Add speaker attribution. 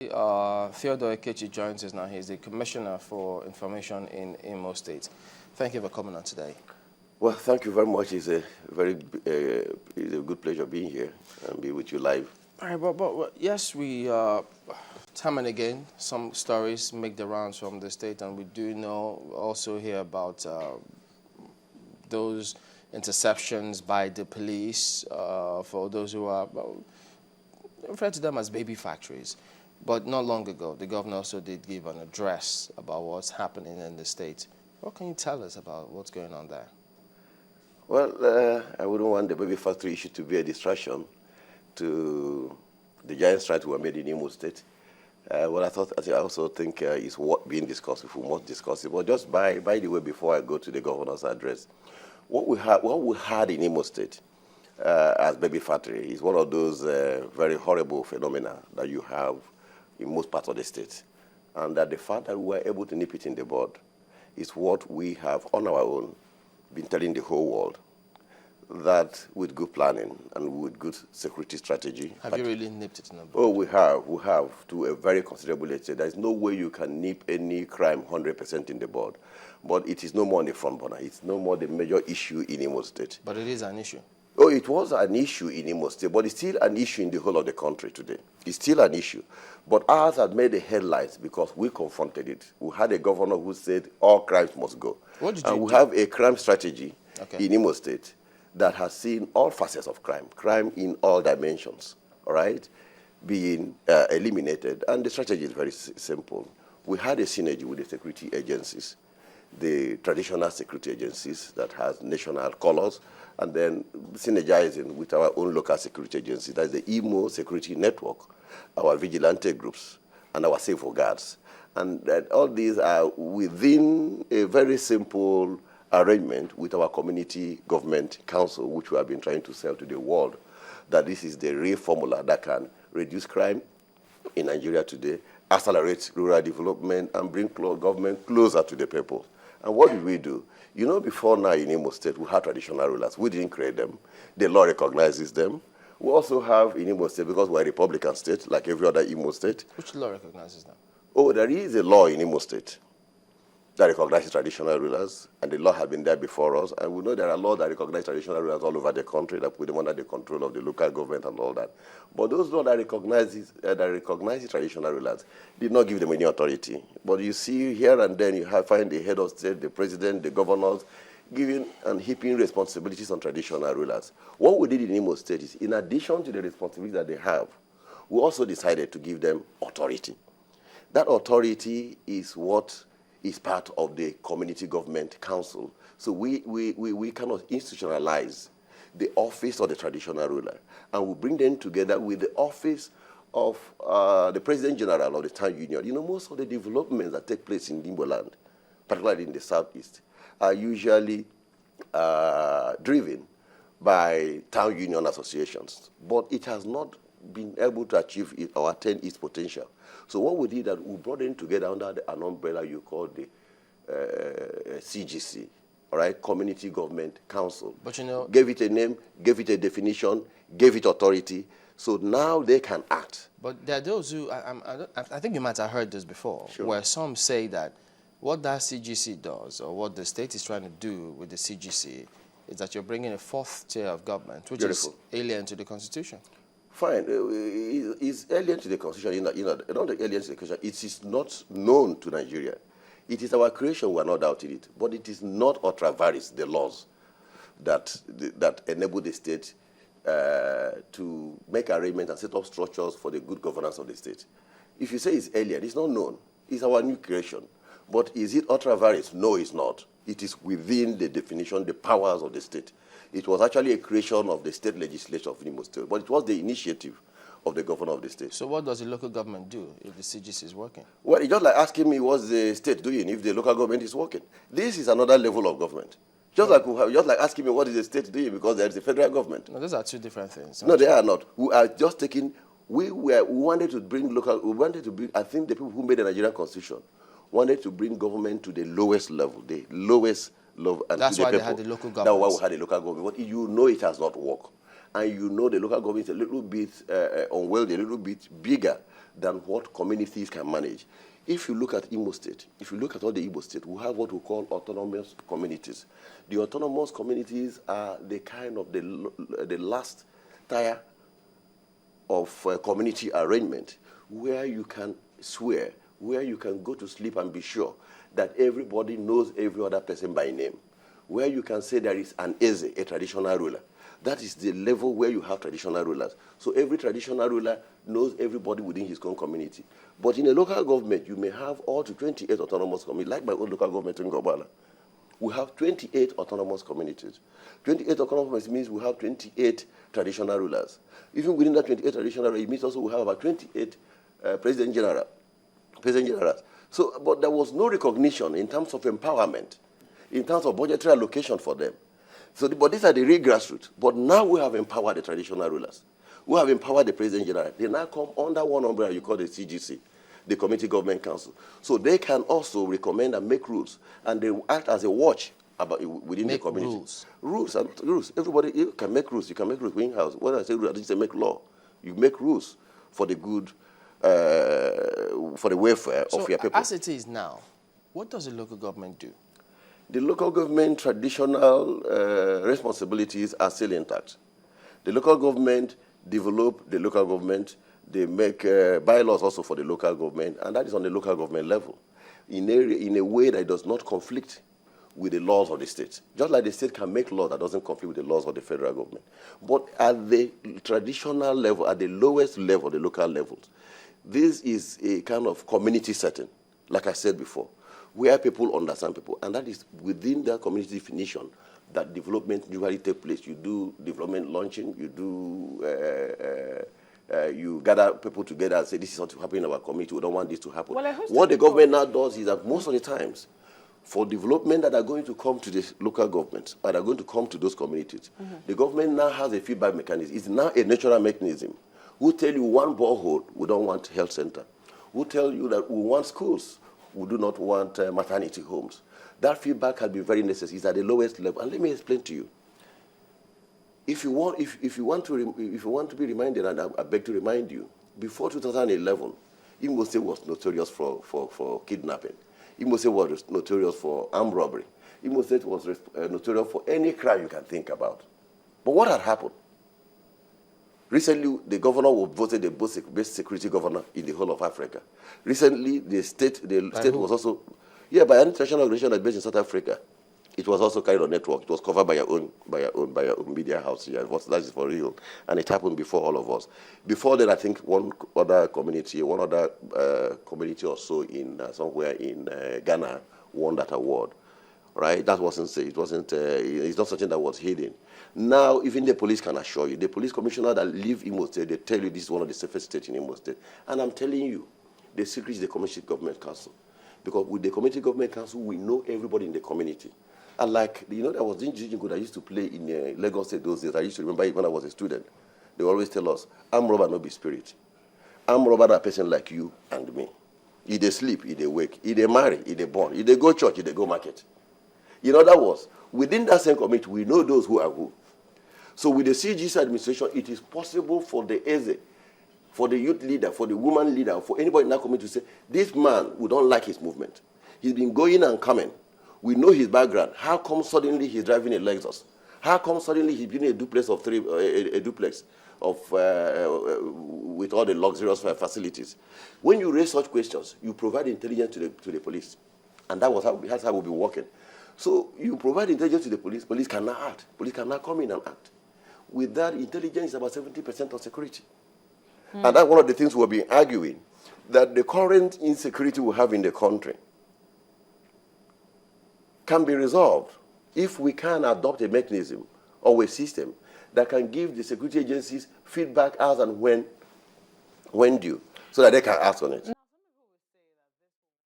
Speaker 1: Theodore Ekechi joins us now. He's the Commissioner for Information in Imo State. Thank you for coming on today.
Speaker 2: Well, thank you very much. It's a good pleasure being here and be with you live.
Speaker 1: All right, but yes, we time and again some stories make the rounds from the state, and we do know also hear about those interceptions by the police for those who are refer to them as baby factories. But not long ago, the governor also did give an address about what's happening in the state. What can you tell us about what's going on there?
Speaker 2: Well, I wouldn't want the baby factory issue to be a distraction to the giant strides were made in Imo State. I also think is what being discussed, if we must discuss it. But just by the way, before I go to the governor's address, what we had in Imo State as baby factory is one of those very horrible phenomena that you have in most parts of the state. And that the fact that we were able to nip it in the bud is what we have on our own been telling the whole world, that with good planning and with good security strategy.
Speaker 1: Have you really nipped it in the bud?
Speaker 2: Oh, we have to a very considerable extent. There is no way you can nip any crime 100% in the bud. But it is no more on the front burner. It's no more the major issue in Imo State.
Speaker 1: But it is an issue.
Speaker 2: Oh, it was an issue in Imo State, but it's still an issue in the whole of the country today. It's still an issue. But ours had made the headlines because we confronted it. We had a governor who said all crimes must go.
Speaker 1: What did you do?
Speaker 2: We have a crime strategy in Imo State that has seen all facets of crime in all dimensions, all right, being eliminated. And the strategy is very simple. We had a synergy with the security agencies, the traditional security agencies that has national colors, and then synergizing with our own local security agency. That's the Imo Security Network, our vigilante groups, and our safe guards. And all these are within a very simple arrangement with our community government council, which we have been trying to sell to the world, that this is the real formula that can reduce crime in Nigeria today, accelerate rural development, and bring government closer to the people. And what did we do? You know, before now in Imo State, we had traditional rulers. We didn't create them. The law recognizes them. We also have in Imo State, because we're a Republican state, like every other Imo state.
Speaker 1: Which law recognizes them?
Speaker 2: Oh, there is a law in Imo State that recognizes traditional rulers, and the law has been there before us. And we know there are laws that recognize traditional rulers all over the country that put them under the control of the local government and all that. But those laws that recognize traditional rulers did not give them any authority. But you see here and then you find the head of state, the president, the governors, giving and heaping responsibilities on traditional rulers. What we did in Imo State is, in addition to the responsibilities that they have, we also decided to give them authority. That authority is what is part of the community government council. So we cannot institutionalize the office of the traditional ruler, and we bring them together with the office of the President General of the Town Union. You know, most of the developments that take place in Imo land, particularly in the southeast, are usually driven by town union associations, but it has not been able to achieve or attain its potential. So what we did, that we brought them together under an umbrella you call the CGC, all right, Community Government Council.
Speaker 1: But you know,
Speaker 2: gave it a name, gave it a definition, gave it authority. So now they can act.
Speaker 1: But there are those who, I think you might have heard this before,
Speaker 2: Sure.
Speaker 1: where some say that what that CGC does, or what the state is trying to do with the CGC, is that you're bringing a fourth tier of government, which is alien to the Constitution.
Speaker 2: Fine, it's alien to the Constitution, not alien to the Constitution. It is not known to Nigeria. It is our creation, we are not doubting it, but it is not ultra vires, the laws that enable the state to make arrangements and set up structures for the good governance of the state. If you say it's alien, it's not known. It's our new creation. But is it ultra vires? No, it's not. It is within the definition, the powers of the state. It was actually a creation of the state legislature of Imo State, but it was the initiative of the governor of the state.
Speaker 1: So what does the local government do if the CGC is working?
Speaker 2: Well, it's just like asking me what's the state doing if the local government is working. This is another level of government. Just like asking me what is the state doing because there is a federal government.
Speaker 1: No, those are two different things.
Speaker 2: No, they are not. We are just taking. We wanted to bring local. We wanted to bring. I think the people who made the Nigerian Constitution wanted to bring government to the lowest level, the lowest level. And
Speaker 1: that's
Speaker 2: to
Speaker 1: why
Speaker 2: the
Speaker 1: they had the local government.
Speaker 2: That's why we had the local government. But you know it has not worked. and you know the local government is a little bit unwieldy, a little bit bigger than what communities can manage. If you look at Imo State, if you look at all the Imo State, we have what we call autonomous communities. The autonomous communities are the kind of the last tier of community arrangement where you can swear, where you can go to sleep and be sure that everybody knows every other person by name, where you can say there is an Eze, a traditional ruler. That is the level where you have traditional rulers. So every traditional ruler knows everybody within his own community. But in a local government, you may have all to 28 autonomous communities, like my own local government in Gobala. We have 28 autonomous communities. 28 autonomous communities means we have 28 traditional rulers. Even within that 28 traditional rulers, it means also we have about 28 president generals. So, but there was no recognition in terms of empowerment, in terms of budgetary allocation for them. So, but these are the real grassroots. But now we have empowered the traditional rulers. We have empowered the president general. They now come under one umbrella you call the CGC, the Community Government Council. So they can also recommend and make rules, and they act as a watch about within the community. Rules. Everybody you can make rules. You can make rules in-house. When I say rules, I just say make law. You make rules for the good, for the welfare of your people.
Speaker 1: As it is now, what does the local government do?
Speaker 2: The local government traditional responsibilities are still intact. The local government develop the local government. They make bylaws also for the local government, and that is on the local government level, in a way that does not conflict with the laws of the state. Just like the state can make laws that doesn't conflict with the laws of the federal government. But at the traditional level, at the lowest level, the local levels, this is a kind of community setting, like I said before, where people understand people, and that is within that community definition that development usually takes place. You do development launching, you do you gather people together and say, this is what happening in our community, we don't want this to happen.
Speaker 1: Well,
Speaker 2: what the government now does is that most of the times, for development that are going to come to the local government, or are going to come to those communities, the government now has a feedback mechanism. It's now a natural mechanism. Who tell you one borehole, we don't want health center. Who tell you that we want schools, we do not want maternity homes. That feedback can be very necessary. It's at the lowest level. And let me explain to you. If you want to be reminded, and I beg to remind you, before 2011, Imo State was notorious for kidnapping. Imo State was notorious for armed robbery. Imo State was notorious for any crime you can think about. But what had happened? Recently, the governor was voted the best security governor in the whole of Africa. Recently, the state was also, by an international organization that's based in South Africa. It was also carried on network. It was covered by your own media house. Yeah, that is for real, and it happened before all of us. Before that, I think one other community or so in somewhere in Ghana won that award. Right? That wasn't. It wasn't. It's not something that was hidden. Now, even the police can assure you. The police commissioner that live in Imo State, they tell you this is one of the safest states in Imo State. And I'm telling you, the secret is the Community Government Council, because with the Community Government Council, we know everybody in the community. And like, there was this jingle that I used to play in Lagos State those days. I used to remember it when I was a student. They always tell us, I'm robber, no be spirit. I'm robber, that person like you and me. He they sleep, he they wake, he they marry, he they born, he they go church, he they go market. In other words, within that same community, we know those who are who. So with the CGC administration, it is possible for the EZE, for the youth leader, for the woman leader, for anybody in that community to say, this man, we don't like his movement. He's been going and coming. We know his background. How come suddenly he's driving a Lexus? How come suddenly he's building a duplex of with all the luxurious facilities? When you raise such questions, you provide intelligence to the police, and that's how we'll be working. So you provide intelligence to the police. Police cannot act. Police cannot come in and act. With that, intelligence is about 70% of security, and that's one of the things we'll be arguing, that the current insecurity we have in the country can be resolved if we can adopt a mechanism or a system that can give the security agencies feedback as and when due, so that they can act on it.